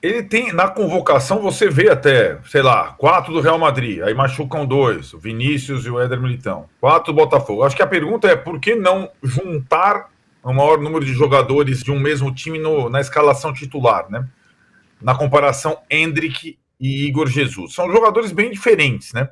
Ele tem, na convocação, você vê até, sei lá, 4 do Real Madrid, aí machucam 2, o Vinícius e o Éder Militão. 4 do Botafogo. Acho que a pergunta é por que não juntar o maior número de jogadores de um mesmo time na escalação titular, né? Na comparação Endrick e Igor Jesus. São jogadores bem diferentes, né?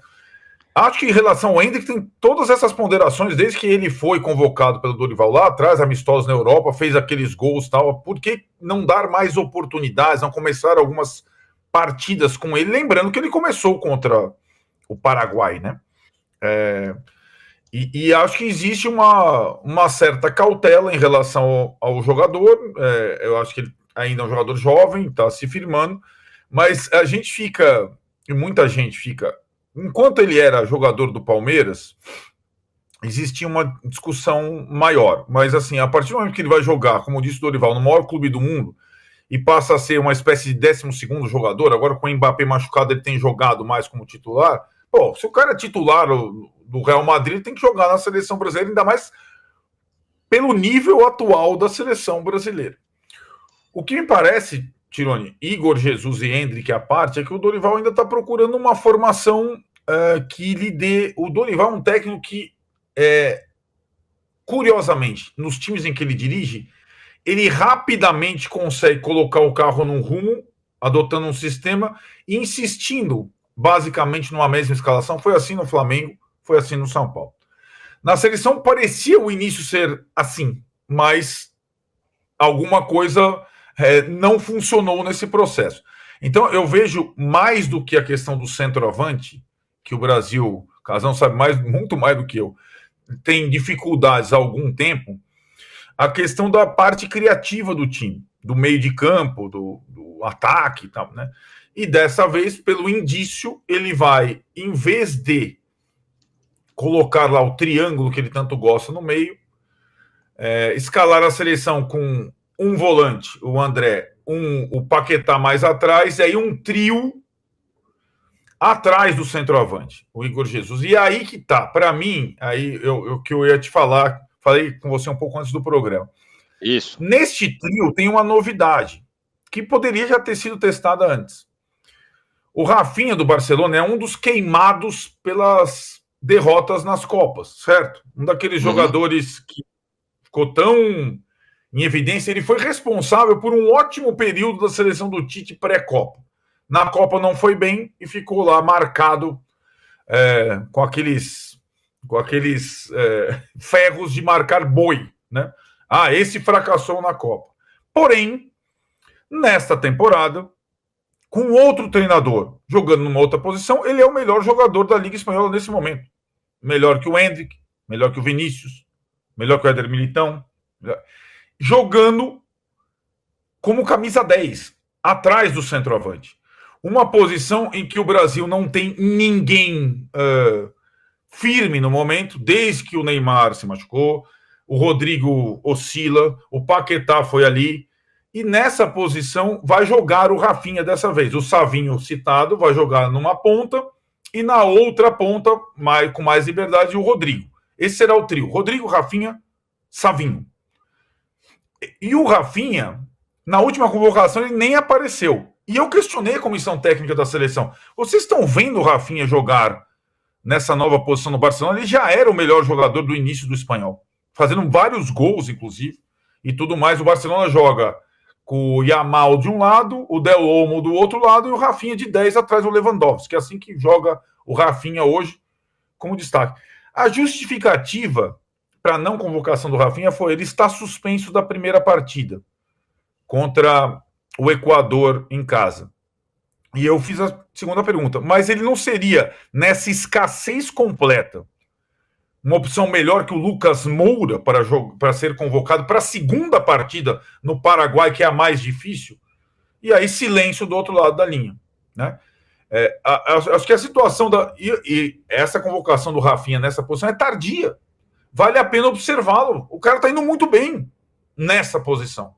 Acho que em relação ao Endrick tem todas essas ponderações, desde que ele foi convocado pelo Dorival lá atrás, amistosos na Europa, fez aqueles gols e tal. Por que não dar mais oportunidades, não começar algumas partidas com ele? Lembrando que ele começou contra o Paraguai, né? E acho que existe uma certa cautela em relação ao jogador. Eu acho que ele ainda é um jogador jovem, está se firmando, mas a gente fica, e muita gente fica, enquanto ele era jogador do Palmeiras, existia uma discussão maior. Mas, assim, a partir do momento que ele vai jogar, como disse o Dorival, no maior clube do mundo, e passa a ser uma espécie de 12º jogador, agora com o Mbappé machucado, ele tem jogado mais como titular. Pô, se o cara é titular do Real Madrid, ele tem que jogar na seleção brasileira, ainda mais pelo nível atual da seleção brasileira. O que me parece, Tironi, Igor Jesus e Endrick à parte, é que o Dorival ainda está procurando uma formação que lhe dê. O Dorival é um técnico que, curiosamente, nos times em que ele dirige, ele rapidamente consegue colocar o carro num rumo, adotando um sistema e insistindo basicamente numa mesma escalação. Foi assim no Flamengo, foi assim no São Paulo. Na seleção parecia o início ser assim, mas alguma coisa não funcionou nesse processo. Então eu vejo mais do que a questão do centroavante, que o Brasil, Casão sabe muito mais do que eu, tem dificuldades há algum tempo, a questão da parte criativa do time, do meio de campo, do ataque e tal, né? E dessa vez, pelo indício, ele vai, em vez de colocar lá o triângulo que ele tanto gosta no meio, escalar a seleção com um volante, o André, o Paquetá mais atrás, e aí um trio atrás do centroavante, o Igor Jesus. E aí que tá, para mim, aí que eu ia te falar, falei com você um pouco antes do programa. Isso. Neste trio tem uma novidade, que poderia já ter sido testada antes. O Rafinha do Barcelona é um dos queimados pelas derrotas nas Copas, certo? Um daqueles jogadores que ficou tão em evidência. Ele foi responsável por um ótimo período da seleção do Tite pré-Copa. Na Copa não foi bem e ficou lá marcado com aqueles ferros de marcar boi, né? Ah, esse fracassou na Copa. Porém, nesta temporada, com outro treinador jogando numa outra posição, ele é o melhor jogador da Liga Espanhola nesse momento. Melhor que o Endrick, melhor que o Vinícius, melhor que o Éder Militão. Jogando como camisa 10, atrás do centroavante. Uma posição em que o Brasil não tem ninguém firme no momento, desde que o Neymar se machucou, o Rodrigo oscila, o Paquetá foi ali, e nessa posição vai jogar o Rafinha dessa vez. O Savinho citado vai jogar numa ponta, e na outra ponta, com mais liberdade, o Rodrigo. Esse será o trio. Rodrigo, Rafinha, Savinho. E o Rafinha, na última convocação, ele nem apareceu. E eu questionei a comissão técnica da seleção. Vocês estão vendo o Rafinha jogar nessa nova posição no Barcelona? Ele já era o melhor jogador do início do espanhol, fazendo vários gols, inclusive, e tudo mais. O Barcelona joga com o Yamal de um lado, o Del Olmo do outro lado, e o Rafinha de 10 atrás do Lewandowski, é assim que joga o Rafinha hoje como destaque. A justificativa para a não convocação do Rafinha foi ele estar suspenso da primeira partida contra o Equador em casa. E eu fiz a segunda pergunta, mas ele não seria, nessa escassez completa, uma opção melhor que o Lucas Moura para ser convocado para a segunda partida no Paraguai, que é a mais difícil? E aí silêncio do outro lado da linha, né? Acho que a situação e essa convocação do Rafinha nessa posição é tardia. Vale a pena observá-lo. O cara está indo muito bem nessa posição.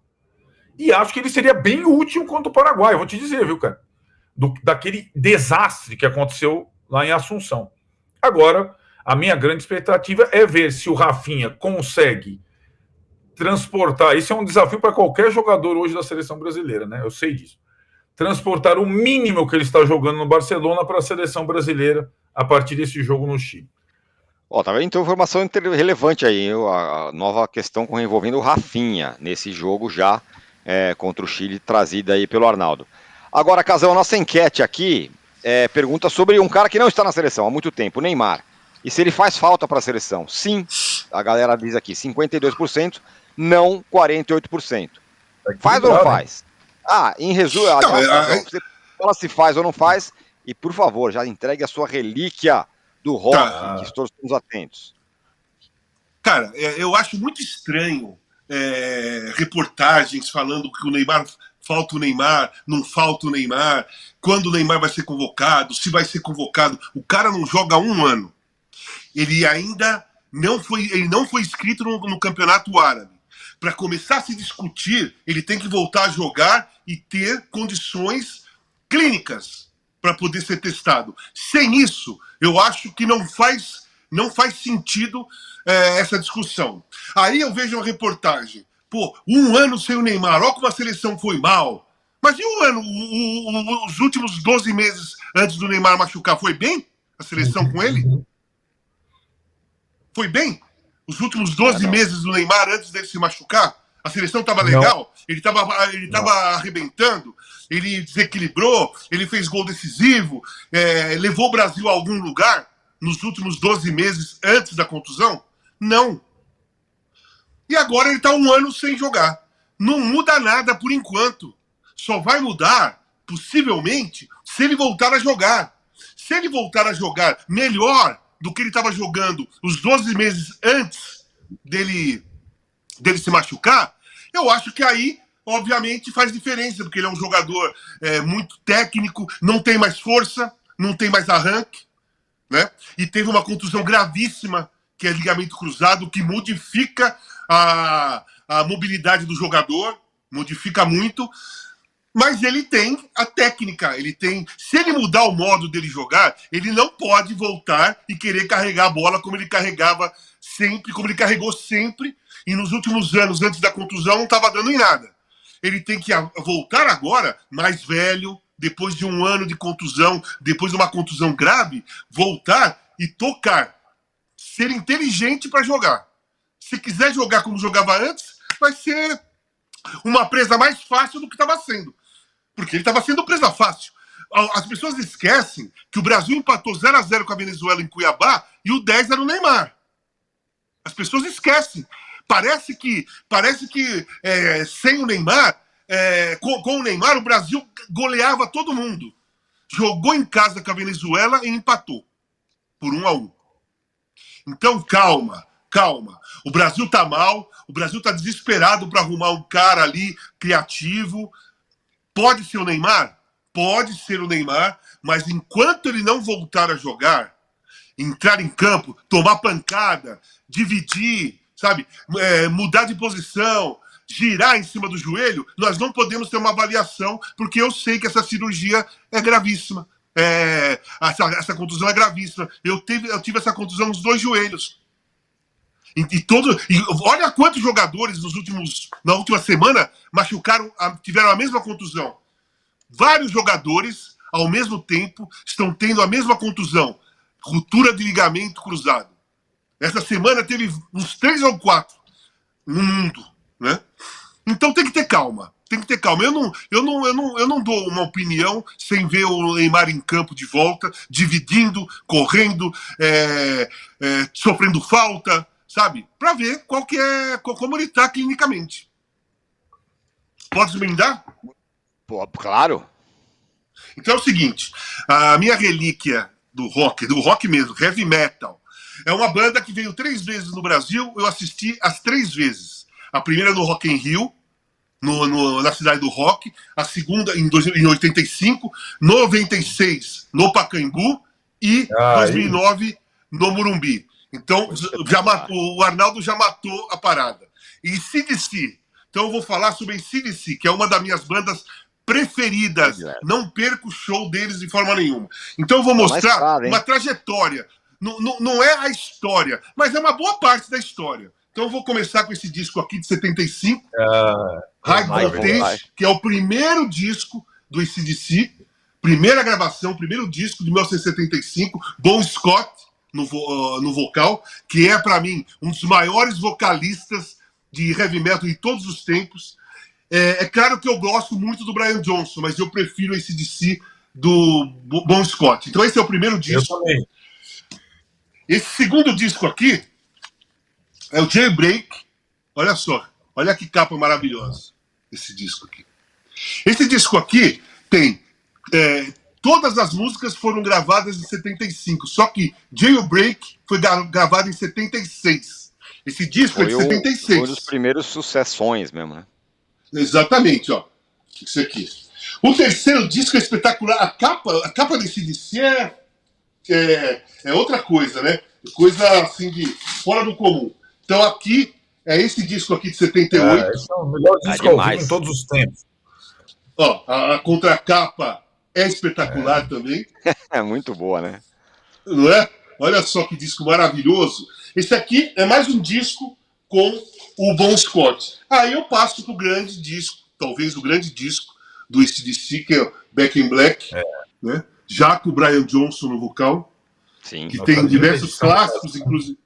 E acho que ele seria bem útil contra o Paraguai. Eu vou te dizer, viu, cara? Daquele desastre que aconteceu lá em Assunção. Agora, a minha grande expectativa é ver se o Rafinha consegue transportar. Isso é um desafio para qualquer jogador hoje da seleção brasileira, né? Eu sei disso. transportar o mínimo que ele está jogando no Barcelona para a seleção brasileira a partir desse jogo no Chile. Tá vendo? Então, informação relevante aí, a nova questão envolvendo o Rafinha nesse jogo já contra o Chile, trazida aí pelo Arnaldo. Agora, Casão, a nossa enquete aqui pergunta sobre um cara que não está na seleção há muito tempo, o Neymar. E se ele faz falta para a seleção? Sim, a galera diz aqui, 52%, não 48%. Faz ou não faz? Em resumo, você fala se faz ou não faz, e por favor, já entregue a sua relíquia do rock, que todos estamos atentos. Cara, eu acho muito estranho reportagens falando que o Neymar, falta o Neymar, não falta o Neymar, quando o Neymar vai ser convocado, se vai ser convocado. O cara não joga há 1 ano. Ele ainda não foi inscrito no Campeonato Árabe. Para começar a se discutir, ele tem que voltar a jogar e ter condições clínicas para poder ser testado. Sem isso, eu acho que não faz sentido essa discussão. Aí eu vejo uma reportagem. 1 ano sem o Neymar, olha como a seleção foi mal. Mas e o ano, os últimos 12 meses antes do Neymar machucar, foi bem a seleção com ele? Foi bem? Os últimos 12 meses do Neymar antes dele se machucar? A seleção estava legal? Ele estava arrebentando? Ele desequilibrou? Ele fez gol decisivo? Levou o Brasil a algum lugar nos últimos 12 meses antes da contusão? Não. E agora ele está 1 ano sem jogar. Não muda nada por enquanto. Só vai mudar, possivelmente, se ele voltar a jogar. Se ele voltar a jogar melhor do que ele estava jogando os 12 meses antes dele se machucar, eu acho que aí, obviamente, faz diferença, porque ele é um jogador muito técnico, não tem mais força, não tem mais arranque, né? E teve uma contusão gravíssima, que é ligamento cruzado, que modifica a mobilidade do jogador, modifica muito, mas ele tem a técnica, se ele mudar o modo dele jogar, ele não pode voltar e querer carregar a bola como ele carregava sempre, como ele carregou sempre, e nos últimos anos, antes da contusão, não estava dando em nada. Ele tem que voltar agora, mais velho, depois de 1 ano de contusão, depois de uma contusão grave, voltar e tocar. Ser inteligente para jogar. Se quiser jogar como jogava antes, vai ser uma presa mais fácil do que estava sendo. Porque ele estava sendo presa fácil. As pessoas esquecem que o Brasil empatou 0-0 com a Venezuela em Cuiabá e o 10 era o Neymar. As pessoas esquecem. Parece que sem o Neymar, com o Neymar, o Brasil goleava todo mundo. Jogou em casa com a Venezuela e empatou por 1-1. Então, calma. O Brasil tá mal, o Brasil tá desesperado para arrumar um cara ali criativo. Pode ser o Neymar? Pode ser o Neymar, mas enquanto ele não voltar a jogar, entrar em campo, tomar pancada, dividir, sabe, mudar de posição, girar em cima do joelho, nós não podemos ter uma avaliação, porque eu sei que essa cirurgia é gravíssima. Essa contusão é gravíssima. Eu tive essa contusão nos 2 joelhos. E olha quantos jogadores na última semana tiveram a mesma contusão. Vários jogadores, ao mesmo tempo, estão tendo a mesma contusão. Ruptura de ligamento cruzado. Essa semana teve uns 3 ou 4 no mundo, né? Então tem que ter calma. Eu não dou uma opinião sem ver o Neymar em campo de volta, dividindo, correndo, sofrendo falta, sabe? Para ver como ele está clinicamente. Pode me dar? Claro. Então é o seguinte, a minha relíquia do rock mesmo, heavy metal, é uma banda que veio 3 vezes no Brasil, eu assisti as 3 vezes. A primeira no Rock in Rio, na Cidade do Rock, a segunda em 85, 96 no Pacaembu e 2009 no Morumbi. Então, o Arnaldo já matou a parada. E CDC. Então, eu vou falar sobre CDC, que é uma das minhas bandas preferidas. Não perco o show deles de forma nenhuma. Então, eu vou mostrar uma trajetória. Não é a história, mas é uma boa parte da história. Então, eu vou começar com esse disco aqui de 75, High Voltage, que é o primeiro disco do AC/DC, primeira gravação, primeiro disco de 1975, Bon Scott no vocal, que é, para mim, um dos maiores vocalistas de heavy metal de todos os tempos. É claro que eu gosto muito do Brian Johnson, mas eu prefiro o AC/DC do Bon Scott. Então esse é o primeiro disco. Eu também. Esse segundo disco aqui é o Jailbreak. Olha só, olha que capa maravilhosa esse disco aqui. Esse disco aqui tem... todas as músicas foram gravadas em 75, só que Jailbreak foi gravado em 76. Esse disco é de 76. Foi um dos primeiros sucessões mesmo, né? Exatamente, ó. Isso aqui. O terceiro disco é espetacular. A capa desse DC é outra coisa, né? Coisa assim de fora do comum. Então aqui é esse disco aqui de 78. Esse é o melhor disco ao vivo em todos os tempos. Ó, a contracapa é espetacular também. É muito boa, né? Não é? Olha só que disco maravilhoso. Esse aqui é mais um disco com o Bon Scott. Aí eu passo pro grande disco, talvez o grande disco do AC/DC, que é o Back in Black, né? Já com o Brian Johnson no vocal. Sim. Que tem diversos clássicos, inclusive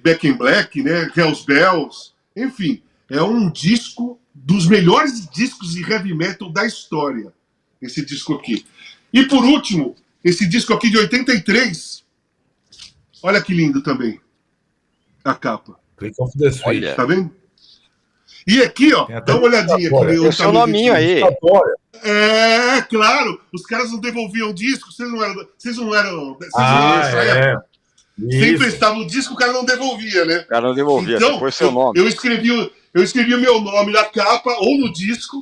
Back in Black, né? Hells Bells. Enfim, é um disco dos melhores discos de heavy metal da história. Esse disco aqui. E por último, esse disco aqui de 83. Olha que lindo também. A capa. Click of the Switch. Tá vendo? E aqui, ó, dá uma olhadinha aqui. Tem o seu nominho aí. Claro. Os caras não devolviam o disco. Vocês não eram. Sempre estava o disco, o cara não devolvia, né? O cara não devolvia, então, depois seu nome. Eu escrevi o meu nome na capa ou no disco.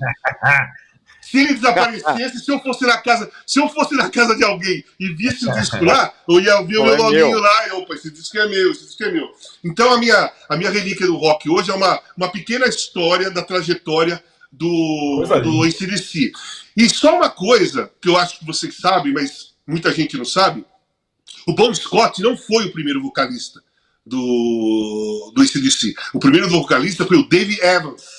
Se ele desaparecesse, se eu fosse na casa de alguém e visse o disco lá, eu ia ver o meu nominho lá e opa, esse disco é meu. Então a minha relíquia do rock hoje é uma pequena história da trajetória do AC/DC. E só uma coisa que eu acho que vocês sabem, mas muita gente não sabe, o Bon Scott não foi o primeiro vocalista do AC/DC. O primeiro vocalista foi o Dave Evans.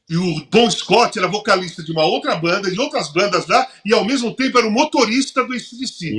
E o Bon Scott era vocalista de uma outra banda, de outras bandas lá, e ao mesmo tempo era o motorista do AC/DC.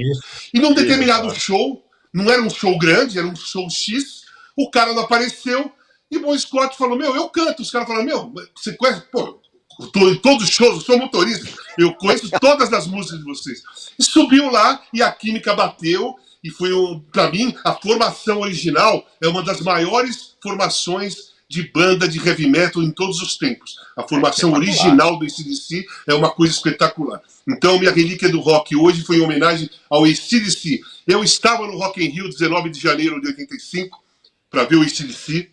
E num determinado show, não era um show grande, era um show X, o cara não apareceu, e o Bon Scott falou, eu canto. Os caras falaram, você conhece? Pô, eu tô em todos os shows, eu sou motorista, eu conheço todas as músicas de vocês. E subiu lá, e a química bateu, e foi, pra mim, a formação original é uma das maiores formações de banda de heavy metal em todos os tempos. A formação original do AC/DC é uma coisa espetacular. Então, minha relíquia do rock hoje foi em homenagem ao AC/DC. Eu estava no Rock in Rio 19 de janeiro de 85 para ver o AC/DC.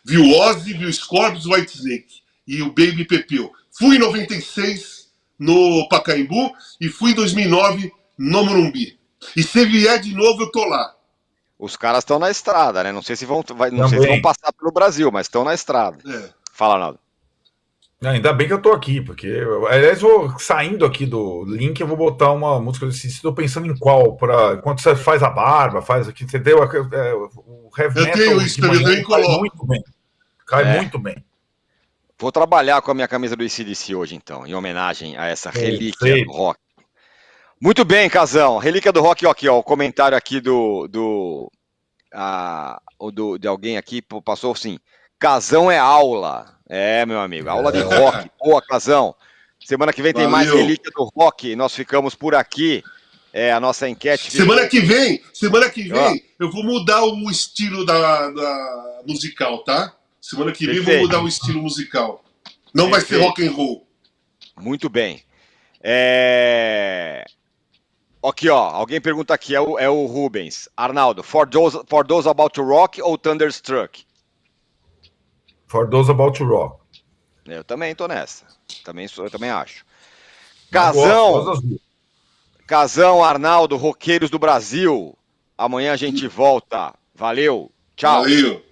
Vi o Ozzy, vi o Scorpions, o Whitesnake e o Baby Pepeu. Fui em 96 no Pacaembu e fui em 2009 no Morumbi. E se vier de novo, eu tô lá. Os caras estão na estrada, né? Não sei se vão passar pelo Brasil, mas estão na estrada. Fala, Arnaldo. Ainda bem que eu tô aqui, porque... Aliás, saindo aqui do link, eu vou botar uma música desse. Estou pensando em qual, quando você faz a barba, faz aqui, você deu o heavy metal. Eu tenho isso também, cai muito bem. Cai muito bem. Vou trabalhar com a minha camisa do AC/DC hoje, então, em homenagem a essa relíquia do rock. Muito bem, Casão. Relíquia do rock, aqui, ó. O comentário aqui de alguém aqui passou assim: Casão é aula. Meu amigo, aula de rock. Boa, Casão. Semana que vem tem mais relíquia do rock. Nós ficamos por aqui. A nossa enquete. Semana que vem eu vou mudar o estilo da musical, tá? Semana que vem eu vou mudar o estilo musical. Não vai ser rock and roll. Muito bem. Aqui, ó, alguém pergunta aqui, é o Rubens. Arnaldo, for those about to rock ou Thunderstruck? For those about to rock. Eu também tô nessa. Eu também acho. Casão, Arnaldo, roqueiros do Brasil. Amanhã a gente volta. Valeu. Tchau. Valeu.